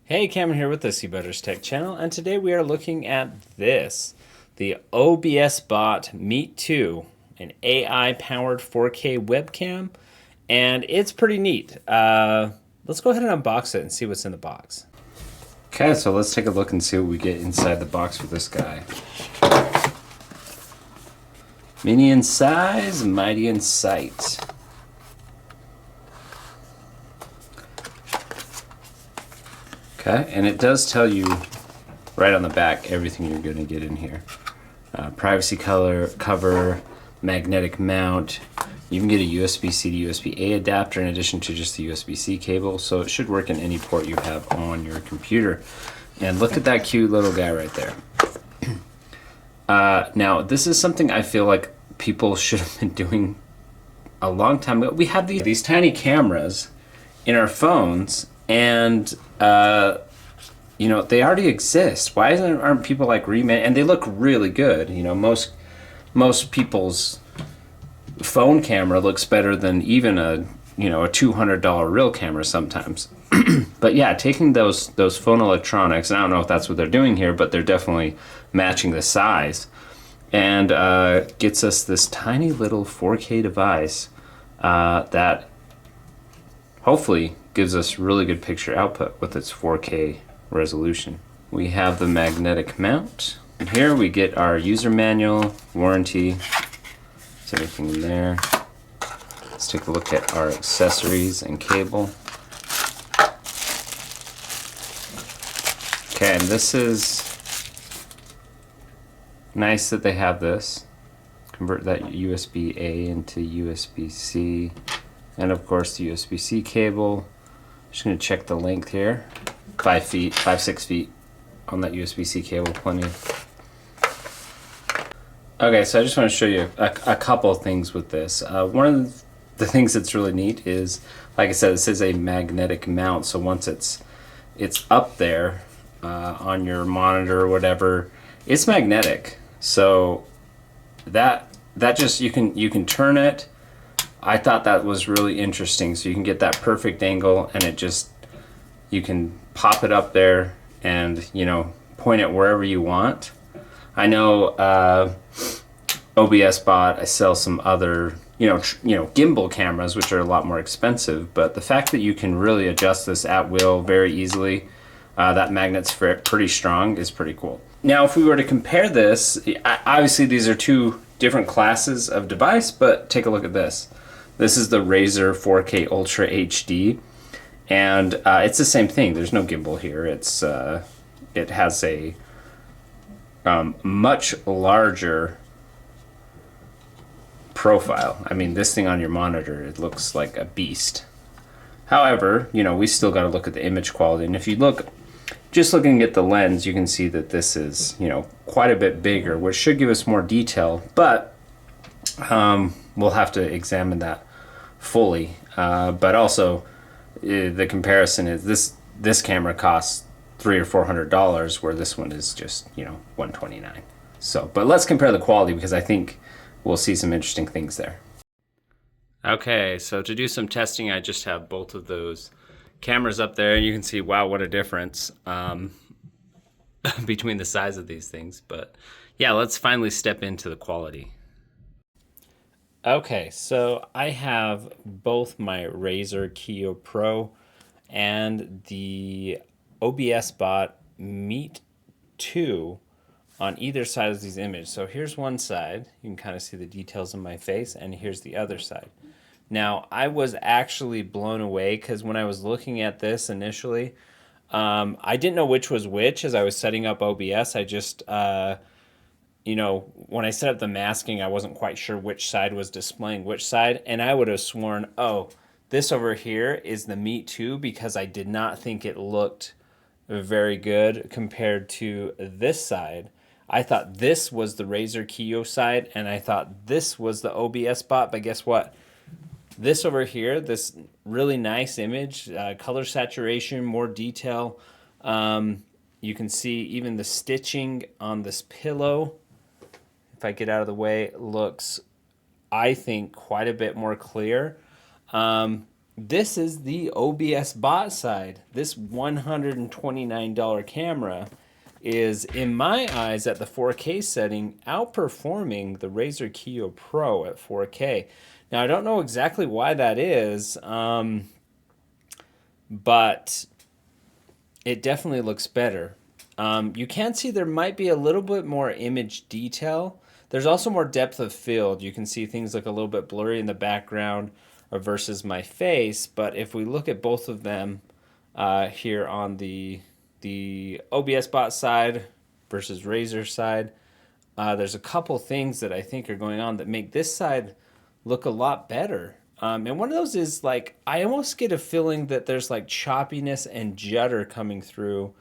Hey, Cameron here with the Seabutters Tech channel, and today we are looking at this, the OBSBOT Meet 2, an AI-powered 4K webcam, and it's pretty neat. Let's go ahead and unbox it and see what's in the box. Okay, so let's take a look and see what we get inside the box for this guy. Mini in size, mighty in sight. Okay, and it does tell you right on the back everything you're going to get in here. Privacy color cover, magnetic mount. You can get a USB-C to USB-A adapter in addition to just the USB-C cable, so it should work in any port you have on your computer. And look at that cute little guy right there. Now, this is something I feel like people should have been doing a long time ago. We have these tiny cameras in our phones, and you know, they already exist. Why aren't people like and they look really good. You know, most people's phone camera looks better than even a $200 real camera sometimes. But yeah, taking those phone electronics, and I don't know if that's what they're doing here, but they're definitely matching the size, and gets us this tiny little 4K device that hopefully gives us really good picture output with its 4K resolution. We have the magnetic mount, and here we get our user manual, warranty. Is everything in there? Let's take a look at our accessories and cable. Okay, and this is nice that they have this. Convert that USB-A into USB-C, and of course the USB-C cable. Just going to check the length here. 6 feet on that USB-C cable, plenty. Okay, so I just want to show you a couple of things with this. One of the things that's really neat is, like I said, this is a magnetic mount, so once it's up there on your monitor or whatever, it's magnetic. So that just you can turn it. I thought that was really interesting. So you can get that perfect angle, and you can pop it up there and, you know, point it wherever you want. I know OBSBOT, I sell some other, gimbal cameras, which are a lot more expensive, but the fact that you can really adjust this at will very easily, that magnet's pretty strong, is pretty cool. Now, if we were to compare this, obviously these are two different classes of device, but take a look at this. This is the Razer 4K Ultra HD, and it's the same thing. There's no gimbal here. It has a much larger profile. I mean, this thing on your monitor, it looks like a beast. However, we still got to look at the image quality, and if you look, just looking at the lens, you can see that this is, quite a bit bigger, which should give us more detail, but we'll have to examine that fully. But also, the comparison is this camera costs $300 or $400, where this one is just $129. So, but let's compare the quality, because I think we'll see some interesting things there. Okay, so to do some testing, I just have both of those cameras up there, and you can see, wow, what a difference between the size of these things. But yeah, let's finally step into the quality. Okay, so I have both my Razer Kiyo Pro and the OBSBOT Meet 2 on either side of these images. So here's one side, you can kind of see the details of my face, and here's the other side. Now, I was actually blown away, because when I was looking at this initially, I didn't know which was which as I was setting up OBS. I just, when I set up the masking, I wasn't quite sure which side was displaying which side, and I would have sworn, oh, this over here is the Meet 2, because I did not think it looked very good compared to this side. I thought this was the Razer Kiyo side, and I thought this was the OBSBOT, but guess what? This over here, this really nice image, color saturation, more detail. You can see even the stitching on this pillow, if I get out of the way, looks, I think, quite a bit more clear. this is the OBSBOT side. This $129 camera is, in my eyes, at the 4K setting, outperforming the Razer Kiyo Pro at 4K. Now, I don't know exactly why that is, but it definitely looks better. You can see there might be a little bit more image detail. There's also more depth of field. You can see things look a little bit blurry in the background versus my face. But if we look at both of them here on the OBSBot side versus Razer side, there's a couple things that I think are going on that make this side look a lot better. And one of those is like, I almost get a feeling that there's like choppiness and judder coming through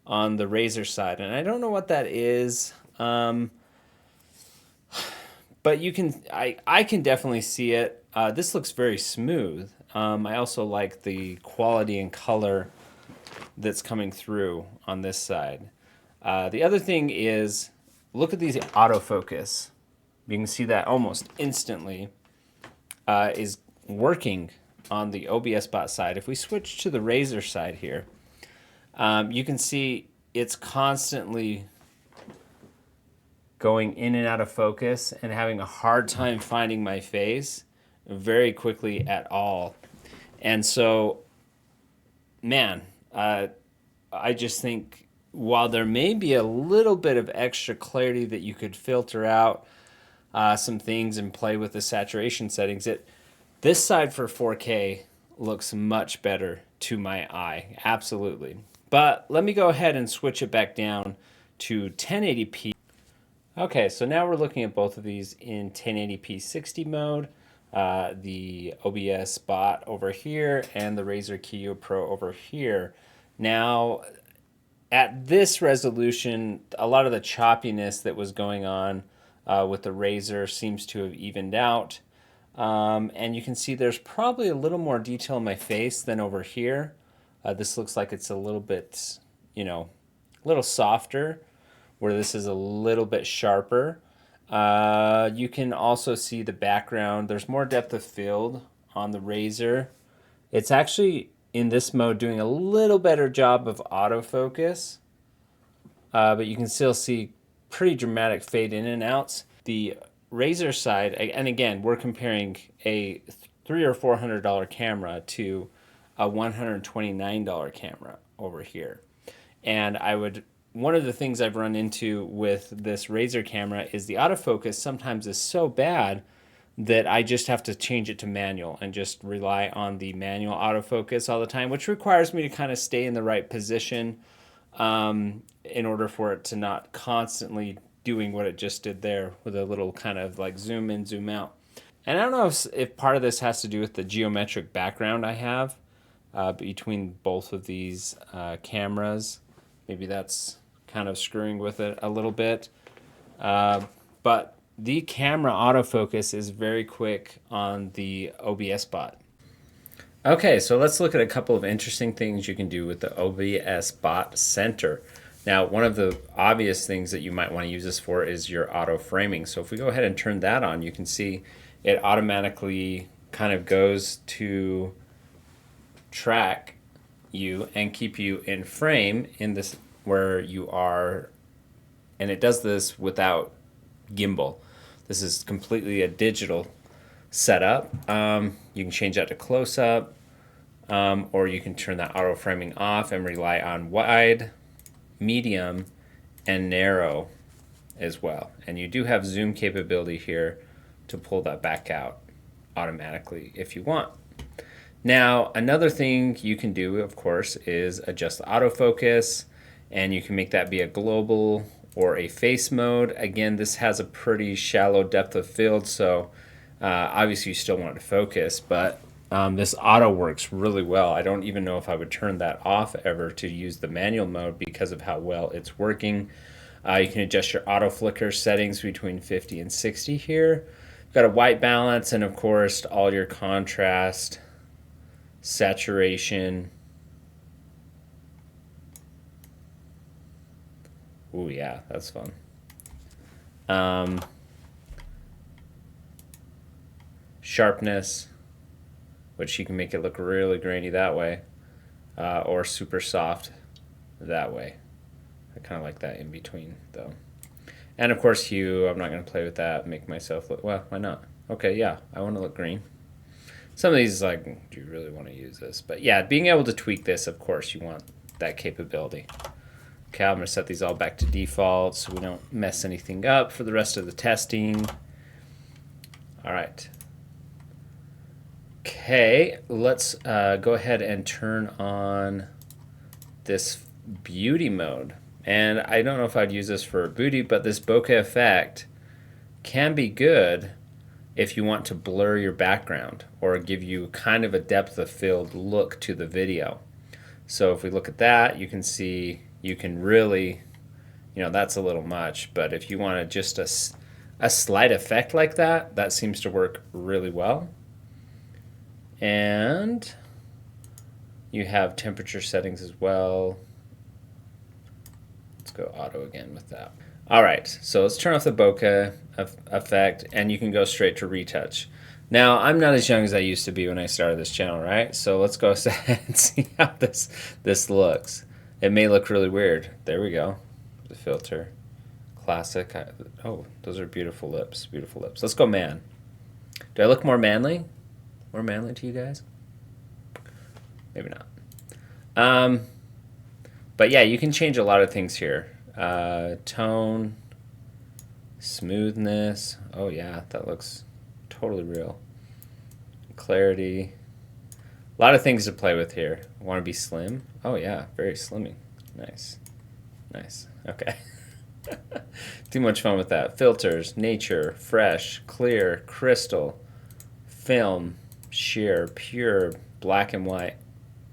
on the Razer side. And I don't know what that is. But you can, I can definitely see it. This looks very smooth. I also like the quality and color that's coming through on this side. The other thing is, look at these autofocus. You can see that almost instantly is working on the OBSBot side. If we switch to the Razer side here, you can see it's constantly going in and out of focus and having a hard time finding my face very quickly at all. And so, man, I just think while there may be a little bit of extra clarity that you could filter out some things and play with the saturation settings, this side for 4K looks much better to my eye, absolutely. But let me go ahead and switch it back down to 1080p. Okay, so now we're looking at both of these in 1080p 60 mode, the OBSBot over here and the Razer Kiyo Pro over here. Now, at this resolution, a lot of the choppiness that was going on with the Razer seems to have evened out. And you can see there's probably a little more detail in my face than over here. This looks like it's a little bit, a little softer, where this is a little bit sharper. You can also see the background. There's more depth of field on the Razer. It's actually, in this mode, doing a little better job of autofocus. But you can still see pretty dramatic fade in and outs. The Razer side, and again, we're comparing a $300 or $400 camera to a $129 camera over here. And one of the things I've run into with this Razer camera is the autofocus sometimes is so bad that I just have to change it to manual and just rely on the manual autofocus all the time, which requires me to kind of stay in the right position in order for it to not constantly doing what it just did there with a little kind of like zoom in, zoom out. And I don't know if part of this has to do with the geometric background I have between both of these cameras. Maybe that's kind of screwing with it a little bit. But the camera autofocus is very quick on the OBSBot. Okay, so let's look at a couple of interesting things you can do with the OBSBot Center. Now, one of the obvious things that you might want to use this for is your auto framing. So if we go ahead and turn that on, you can see it automatically kind of goes to track you and keep you in frame in this where you are, and it does this without gimbal. This is completely a digital setup. You can change that to close-up, or you can turn that auto framing off and rely on wide, medium, and narrow as well. And you do have zoom capability here to pull that back out automatically if you want. Now, another thing you can do, of course, is adjust the autofocus, and you can make that be a global or a face mode. Again, this has a pretty shallow depth of field, so obviously you still want it to focus, but this auto works really well. I don't even know if I would turn that off ever to use the manual mode because of how well it's working. You can adjust your auto flicker settings between 50 and 60 here. You've got a white balance and, of course, all your contrast, saturation. Ooh, yeah, that's fun. Sharpness, which you can make it look really grainy that way, or super soft that way. I kind of like that in between though. And of course hue, I'm not going to play with that, make myself look, well, why not? Okay, yeah, I want to look green. Some of these, like, do you really want to use this? But yeah, being able to tweak this, of course, you want that capability. Okay, I'm going to set these all back to default so we don't mess anything up for the rest of the testing. All right. Okay, let's go ahead and turn on this beauty mode. And I don't know if I'd use this for beauty, but this bokeh effect can be good if you want to blur your background or give you kind of a depth of field look to the video. So if we look at that, you can see you can really, you know, that's a little much, but if you want just a slight effect like that, that seems to work really well. And you have temperature settings as well. Let's go auto again with that. All right, so let's turn off the bokeh effect, and you can go straight to retouch. Now, I'm not as young as I used to be when I started this channel, right? So let's go ahead and see how this looks. It may look really weird. There we go. The filter. Classic. Oh, those are beautiful lips. Beautiful lips. Let's go man. Do I look more manly? More manly to you guys? Maybe not. But yeah, you can change a lot of things here. Tone, smoothness. Oh yeah, that looks totally real. Clarity. A lot of things to play with here. Want to be slim? Oh yeah, very slimming. Nice. Nice. Okay. Too much fun with that. Filters, nature, fresh, clear, crystal, film, sheer, pure, black and white,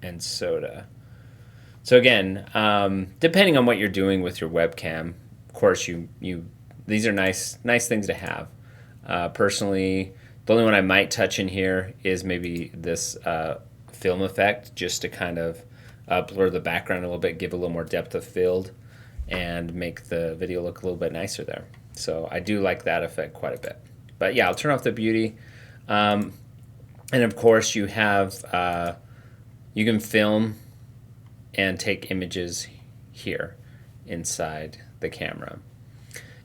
and soda. So again, depending on what you're doing with your webcam, of course, these are nice things to have. Personally, the only one I might touch in here is maybe this film effect, just to kind of blur the background a little bit, give a little more depth of field, and make the video look a little bit nicer there. So I do like that effect quite a bit. But yeah, I'll turn off the beauty. And of course, you have you can film and take images here inside the camera.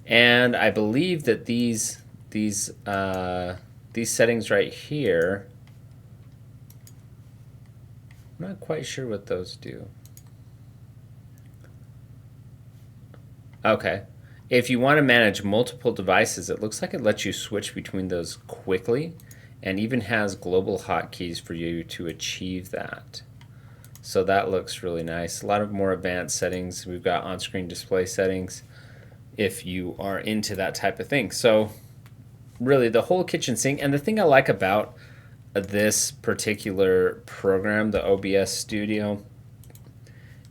And I believe that these settings right here, I'm not quite sure what those do. Okay. If you want to manage multiple devices, it looks like it lets you switch between those quickly and even has global hotkeys for you to achieve that. So that looks really nice. A lot of more advanced settings. We've got on-screen display settings if you are into that type of thing. So really the whole kitchen sink, and the thing I like about this particular program, the OBS Studio,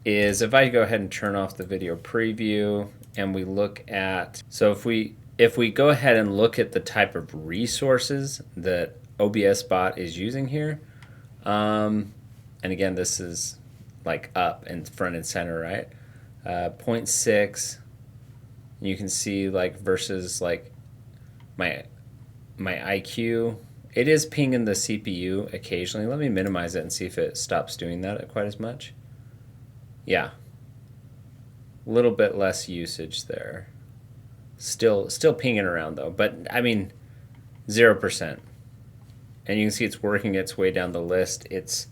is if I go ahead and turn off the video preview and we look at, so if we go ahead and look at the type of resources that OBSBOT is using here, and again, this is like up and front and center, right? 0.6, you can see like versus like my IQ. It is pinging the CPU occasionally. Let me minimize it and see if it stops doing that quite as much. Yeah, a little bit less usage there. Still pinging around though, but I mean 0%. And you can see it's working its way down the list. It's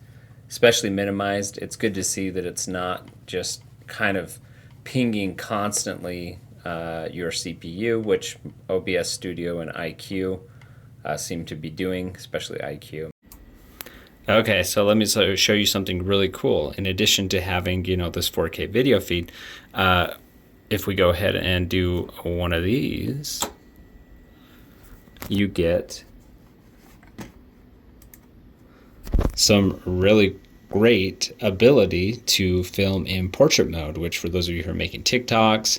especially minimized. It's good to see that it's not just kind of pinging constantly your CPU, which OBS Studio and IQ seem to be doing, especially IQ. Okay, so let me show you something really cool. In addition to having, you know, this 4K video feed, if we go ahead and do one of these, you get some really great ability to film in portrait mode, which for those of you who are making TikToks,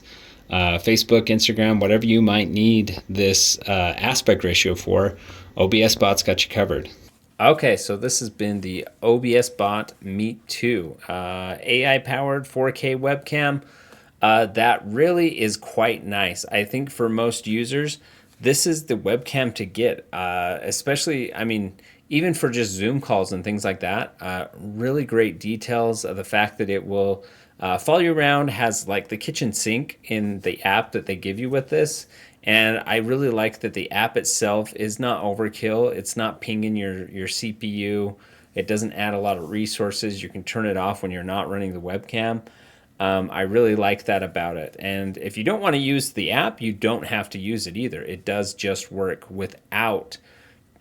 Facebook, Instagram, whatever you might need this aspect ratio for, OBSBOT's got you covered. Okay, so this has been the OBSBOT Meet 2 AI-powered 4K webcam. That really is quite nice. I think for most users, this is the webcam to get, especially, I mean, even for just Zoom calls and things like that. Really great details of the fact that it will follow you around, has like the kitchen sink in the app that they give you with this. And I really like that the app itself is not overkill. It's not pinging your CPU. It doesn't add a lot of resources. You can turn it off when you're not running the webcam. I really like that about it. And if you don't want to use the app, you don't have to use it either. It does just work without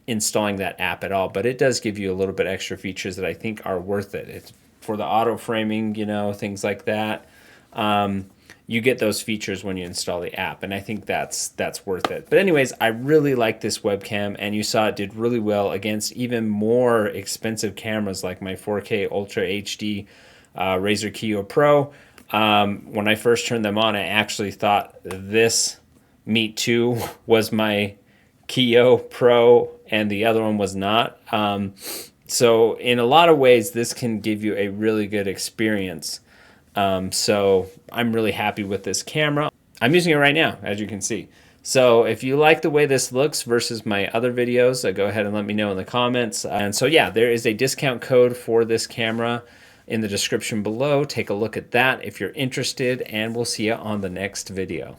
installing that app at all. But it does give you a little bit extra features that I think are worth it. It's for the auto framing, you know, things like that. You get those features when you install the app, and I think that's worth it. But anyways, I really like this webcam, and you saw it did really well against even more expensive cameras like my 4K Ultra HD Razer Kiyo Pro. When I first turned them on, I actually thought this Meet 2 was my Kiyo Pro and the other one was not. So in a lot of ways, this can give you a really good experience. So I'm really happy with this camera. I'm using it right now, as you can see. So if you like the way this looks versus my other videos, go ahead and let me know in the comments. And so yeah, there is a discount code for this camera in the description below. Take a look at that if you're interested, and we'll see you on the next video.